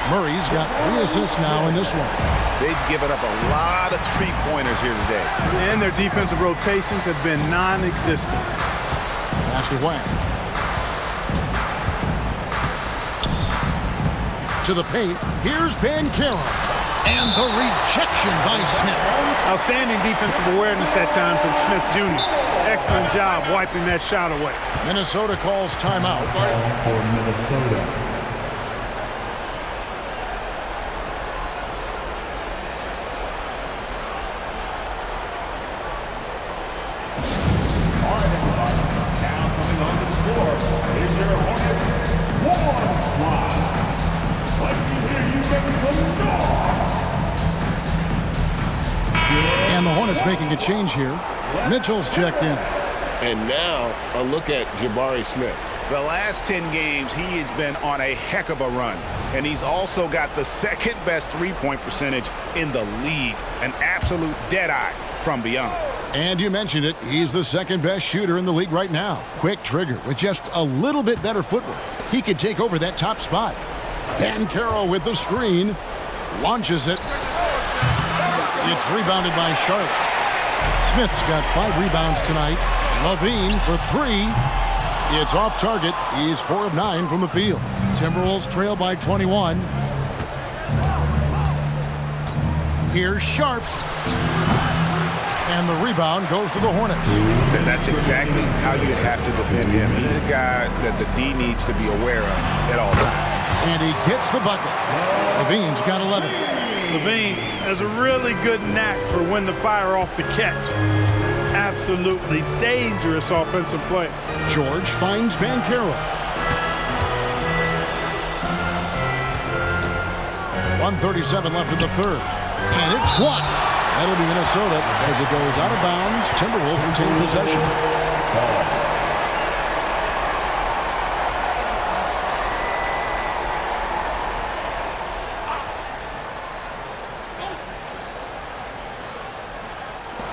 Murray's got 3 assists now in this one. They've given up a lot of three-pointers here today. And their defensive rotations have been non-existent. Basket wang. To the paint. Here's Bancaro. And the rejection by Smith. Outstanding defensive awareness that time from Smith Jr. Excellent job wiping that shot away. Minnesota calls timeout. For Minnesota. And the Hornets making a change here. Mitchell's checked in. And now a look at Jabari Smith. The last 10 games, he has been on a heck of a run. And he's also got the second best three-point percentage in the league. An absolute dead-eye from beyond. And you mentioned it, he's the second best shooter in the league right now. Quick trigger with just a little bit better footwork. He could take over that top spot. Bancaro with the screen. Launches it. It's rebounded by Charlotte. Smith's got 5 rebounds tonight. Levine for 3. It's off target. He's 4 of 9 from the field. Timberwolves trail by 21. Here's Sharp. And the rebound goes to the Hornets. That's exactly how you have to defend him. He's a guy that the D needs to be aware of at all times. And he gets the bucket. Levine's got 11. Levine has a really good knack for when to fire off the catch. Absolutely dangerous offensive play. George finds Bancaro. 1:37 left in the third. And it's blocked. That'll be Minnesota as it goes out of bounds. Timberwolves retain possession.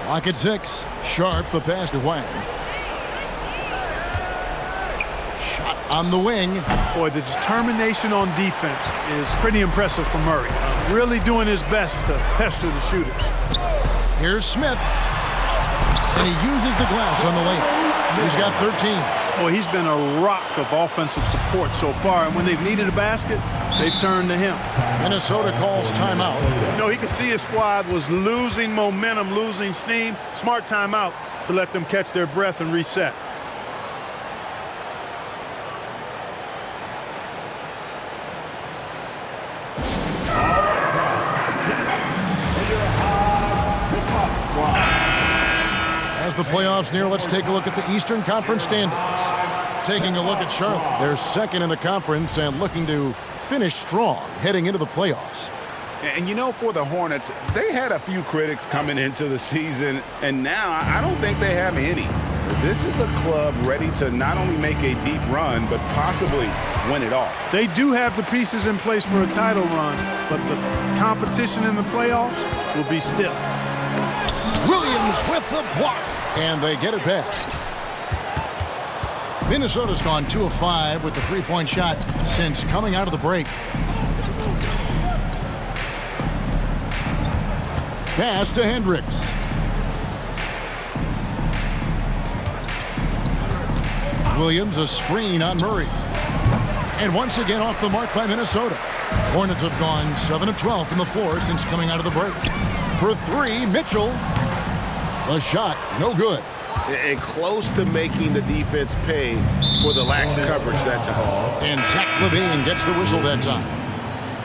Clock at 6. Sharp, the pass to Wang. Shot on the wing. Boy, the determination on defense is pretty impressive from Murray. Really doing his best to pester the shooters. Here's Smith. And he uses the glass on the layup. He's got 13. Boy, he's been a rock of offensive support so far, and when they've needed a basket, they've turned to him. Minnesota calls timeout. You know, he could see his squad was losing momentum, losing steam. Smart timeout to let them catch their breath and reset. As the playoffs near, let's take a look at the Eastern Conference standings. Taking a look at Charlotte. They're second in the conference and looking to finish strong heading into the playoffs. And you know, for the Hornets, they had a few critics coming into the season, and now I don't think they have any. This is a club ready to not only make a deep run, but possibly win it all. They do have the pieces in place for a title run, but the competition in the playoffs will be stiff. Williams with the block. And they get it back. Minnesota's gone 2 of 5 with the three-point shot since coming out of the break. Pass to Hendricks. Williams a screen on Murray. And once again off the mark by Minnesota. Hornets have gone 7 of 12 from the floor since coming out of the break. For 3, Mitchell. A shot, no good. And close to making the defense pay for the lax coverage that time. And Zach Levine gets the whistle that time.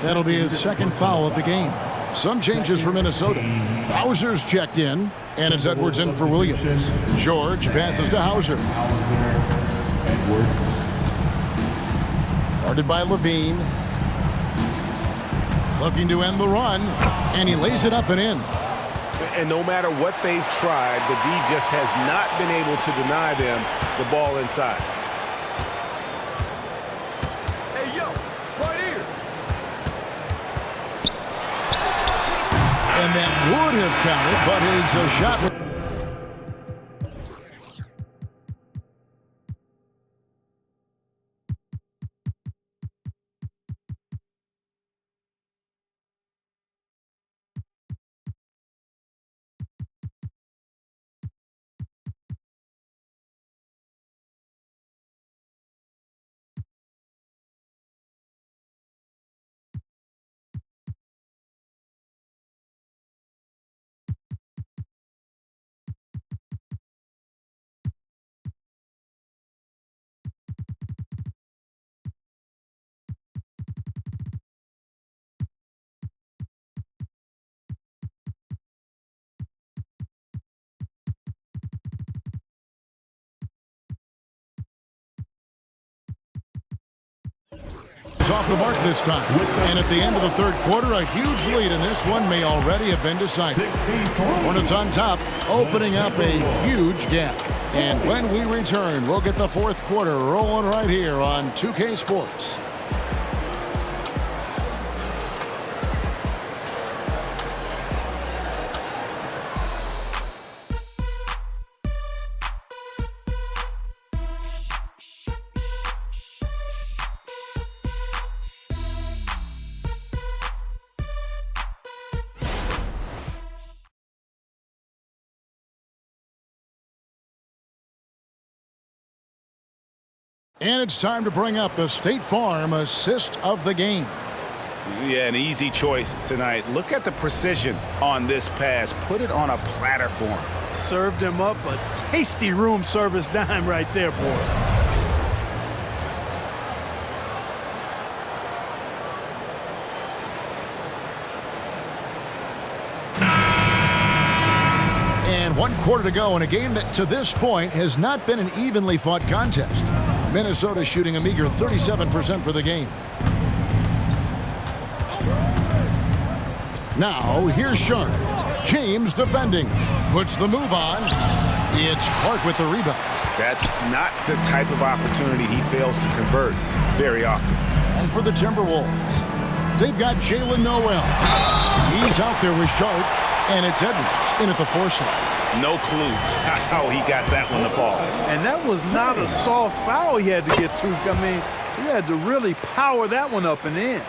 That'll be his second foul of the game. Some changes for Minnesota. Hauser's checked in, and it's Edwards in for Williams. George passes to Hauser. Guarded by Levine. Looking to end the run, and he lays it up and in. And no matter what they've tried, the D just has not been able to deny them the ball inside. Hey, yo, right here. And that would have counted, but his shot... is off the mark this time. And at the end of the third quarter, a huge lead in this one may already have been decided. Hornets on top, opening up a huge gap. And when we return, we'll get the fourth quarter rolling right here on 2K Sports. And it's time to bring up the State Farm assist of the game. Yeah, an easy choice tonight. Look at the precision on this pass. Put it on a platter for him. Served him up a tasty room service dime right there, boy. And 1 quarter to go in a game that to this point has not been an evenly fought contest. Minnesota shooting a meager 37% for the game. Now, here's Sharp. James defending. Puts the move on. It's Clark with the rebound. That's not the type of opportunity he fails to convert very often. And for the Timberwolves, they've got Jalen Noel. He's out there with Sharp, and it's Edwards in at the 4 slot. No clue how he got that one to fall. And that was not a soft foul he had to get through. I mean, he had to really power that one up and in.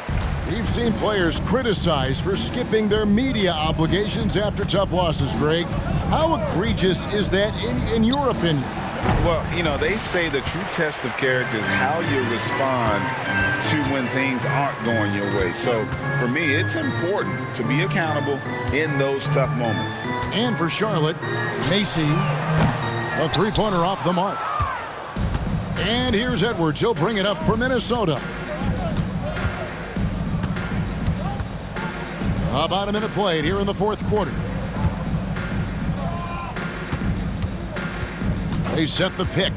We've seen players criticized for skipping their media obligations after tough losses, Greg. How egregious is that in your opinion? Well, you know, they say the true test of character is how you respond to when things aren't going your way. So, for me, it's important to be accountable in those tough moments. And for Charlotte, Macy, a three-pointer off the mark. And here's Edwards. He'll bring it up for Minnesota. About a minute played here in the fourth quarter. They set the pick.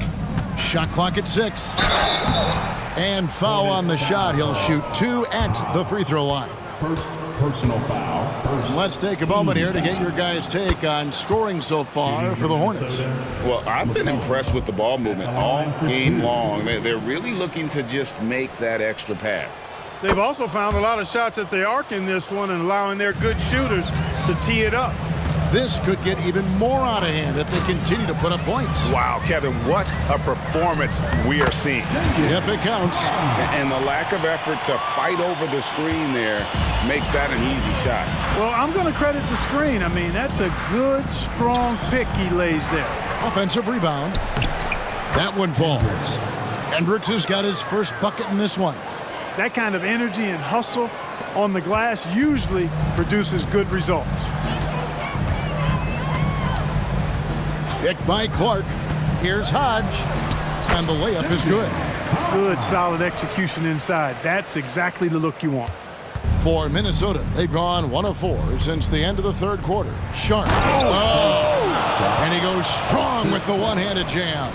Shot clock at 6. And foul on the shot. He'll shoot 2 at the free throw line. First personal foul. Let's take a moment here to get your guys' take on scoring so far for the Hornets. Well, I've been impressed with the ball movement all game long. They're really looking to just make that extra pass. They've also found a lot of shots at the arc in this one and allowing their good shooters to tee it up. This could get even more out of hand if they continue to put up points. Wow, Kevin, what a performance we are seeing. Yep, it counts. And the lack of effort to fight over the screen there makes that an easy shot. Well, I'm going to credit the screen. I mean, that's a good, strong pick he lays there. Offensive rebound. That one falls. Hendricks has got his first bucket in this one. That kind of energy and hustle on the glass usually produces good results. Picked by Clark. Here's Hodge. And the layup is good. Good, solid execution inside. That's exactly the look you want. For Minnesota, they've gone 1 of 4 since the end of the third quarter. Sharp. And he goes strong with the one-handed jam.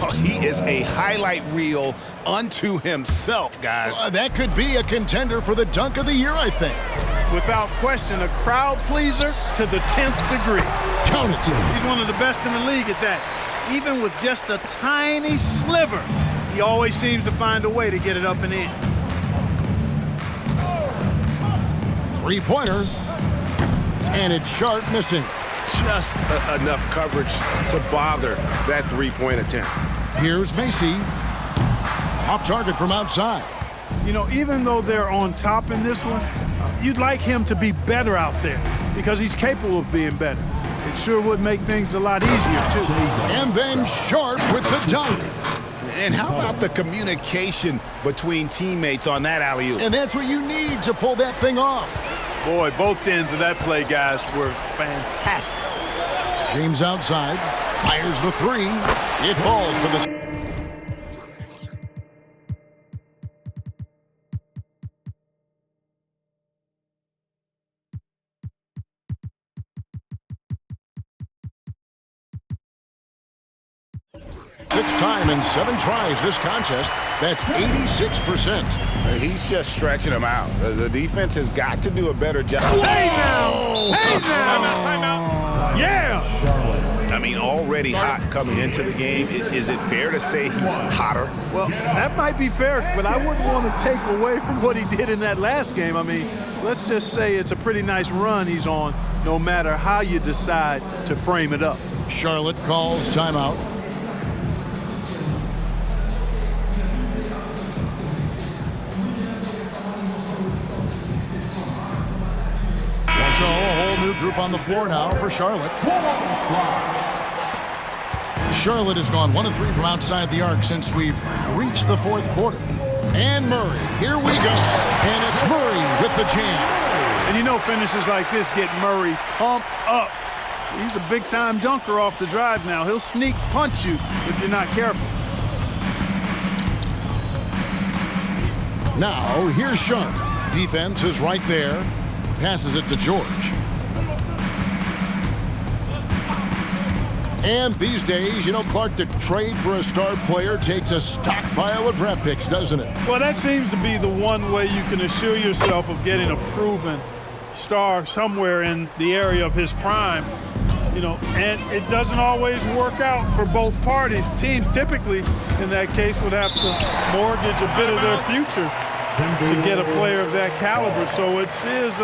Oh, he is a highlight reel unto himself, guys. That could be a contender for the dunk of the year, I think. Without question, a crowd pleaser to the 10th degree. Count it. He's one of the best in the league at that. Even with just a tiny sliver, he always seems to find a way to get it up and in. Three-pointer. And it's Sharp missing. Just enough coverage to bother that three-point attempt. Here's Macy. Off target from outside. You know, even though they're on top in this one, you'd like him to be better out there because he's capable of being better. It sure would make things a lot easier, too. And then Sharp with the dunk. And how about the communication between teammates on that alley-oop? And that's what you need to pull that thing off. Boy, both ends of that play, guys, were fantastic. James outside, fires the 3. It falls for the... sixth time in 7 tries this contest. That's 86%. He's just stretching them out. The defense has got to do a better job. Hey now! Hey now! Timeout. Yeah! I mean, already hot coming into the game. Is it fair to say he's hotter? Well, that might be fair, but I wouldn't want to take away from what he did in that last game. I mean, let's just say it's a pretty nice run he's on, no matter how you decide to frame it up. Charlotte calls timeout. So a whole new group on the floor now for Charlotte. Charlotte has gone 1 of 3 from outside the arc since we've reached the fourth quarter. And Murray, here we go. And it's Murray with the jam. And you know finishes like this get Murray pumped up. He's a big-time dunker off the drive now. He'll sneak punch you if you're not careful. Now, here's Sharp. Defense is right there. Passes it to George. And these days, you know, Clark, the trade for a star player takes a stockpile of draft picks, doesn't it? Well, that seems to be the one way you can assure yourself of getting a proven star somewhere in the area of his prime. You know, and it doesn't always work out for both parties. Teams typically, in that case, would have to mortgage a bit of their future to get a player of that caliber. So it is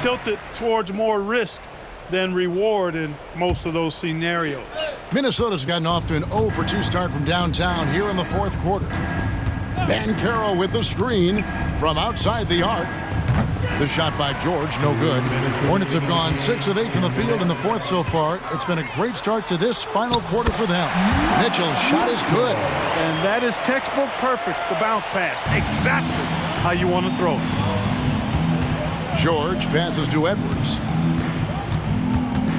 tilted towards more risk than reward in most of those scenarios. Minnesota's gotten off to an 0 for 2 start from downtown here in the fourth quarter. Banchero with the screen from outside the arc. The shot by George, no good. Hornets have gone 6 of 8 from the field in the fourth so far. It's been a great start to this final quarter for them. Mitchell's shot is good. And that is textbook perfect, the bounce pass. Exactly how you want to throw it. George passes to Edwards.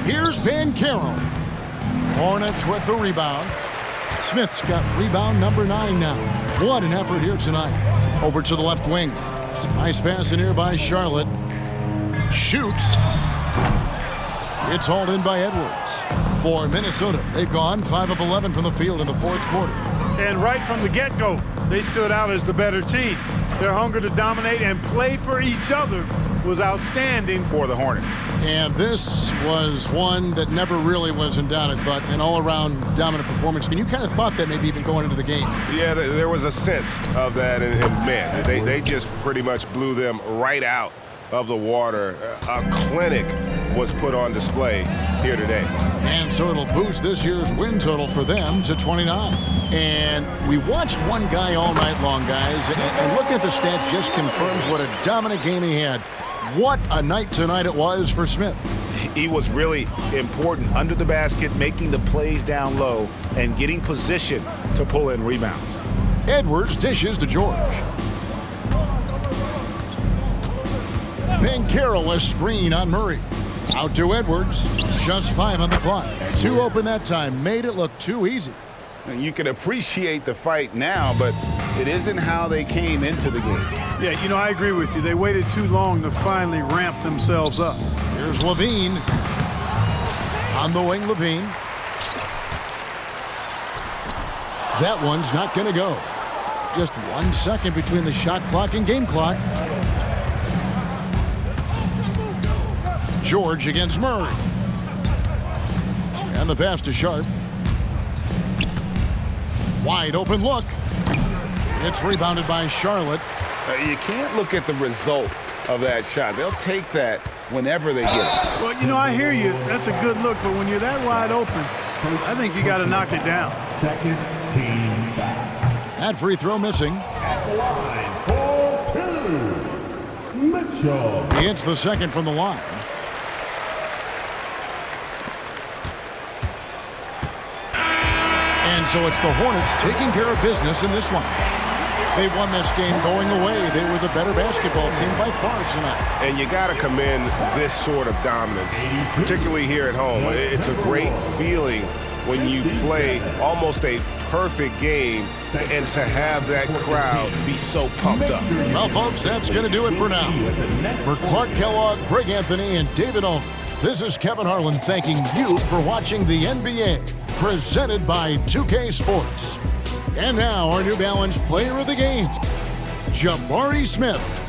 Here's Banchero. Hornets with the rebound. Smith's got rebound number 9 now. What an effort here tonight. Over to the left wing. Nice pass in here by Charlotte. Shoots. It's hauled in by Edwards. For Minnesota, they've gone 5 of 11 from the field in the fourth quarter. And right from the get-go, they stood out as the better team. Their hunger to dominate and play for each other was outstanding For the Hornets. And this was one that never really was in doubt, I thought, an all-around dominant performance. And you kind of thought that maybe even going into the game. Yeah, there was a sense of that, and man, they just pretty much blew them right out of the water. A clinic was put on display here today. And so it'll boost this year's win total for them to 29. And we watched one guy all night long, guys, and looking at the stats just confirms what a dominant game he had. What a night tonight it was for Smith. He was really important under the basket, making the plays down low and getting position to pull in rebounds. Edwards dishes to George. Banchero a screen on Murray. Out to Edwards. Just 5 on the clock. 2 open that time. Made it look too easy. And you can appreciate the fight now, but it isn't how they came into the game. Yeah, you know, I agree with you. They waited too long to finally ramp themselves up. Here's Levine. On the wing, Levine. That one's not going to go. Just 1 second between the shot clock and game clock. George against Murray. And the pass to Sharp. Wide open look. It's rebounded by Charlotte. You can't look at the result of that shot. They'll take that whenever they get it. Well, you know, I hear you. That's a good look, but when you're that wide open, I think you got to knock it down. Second team back. That free throw missing. At the line for 2, Mitchell. He hits the second from the line. And so it's the Hornets taking care of business in this one. They won this game going away. They were the better basketball team by far tonight. And you got to commend this sort of dominance, particularly here at home. It's a great feeling when you play almost a perfect game and to have that crowd be so pumped up. Well, folks, that's going to do it for now. For Clark Kellogg, Greg Anthony, and David Aldridge, this is Kevin Harlan thanking you for watching the NBA presented by 2K Sports. And now our New Balance Player of the Game, Jabari Smith.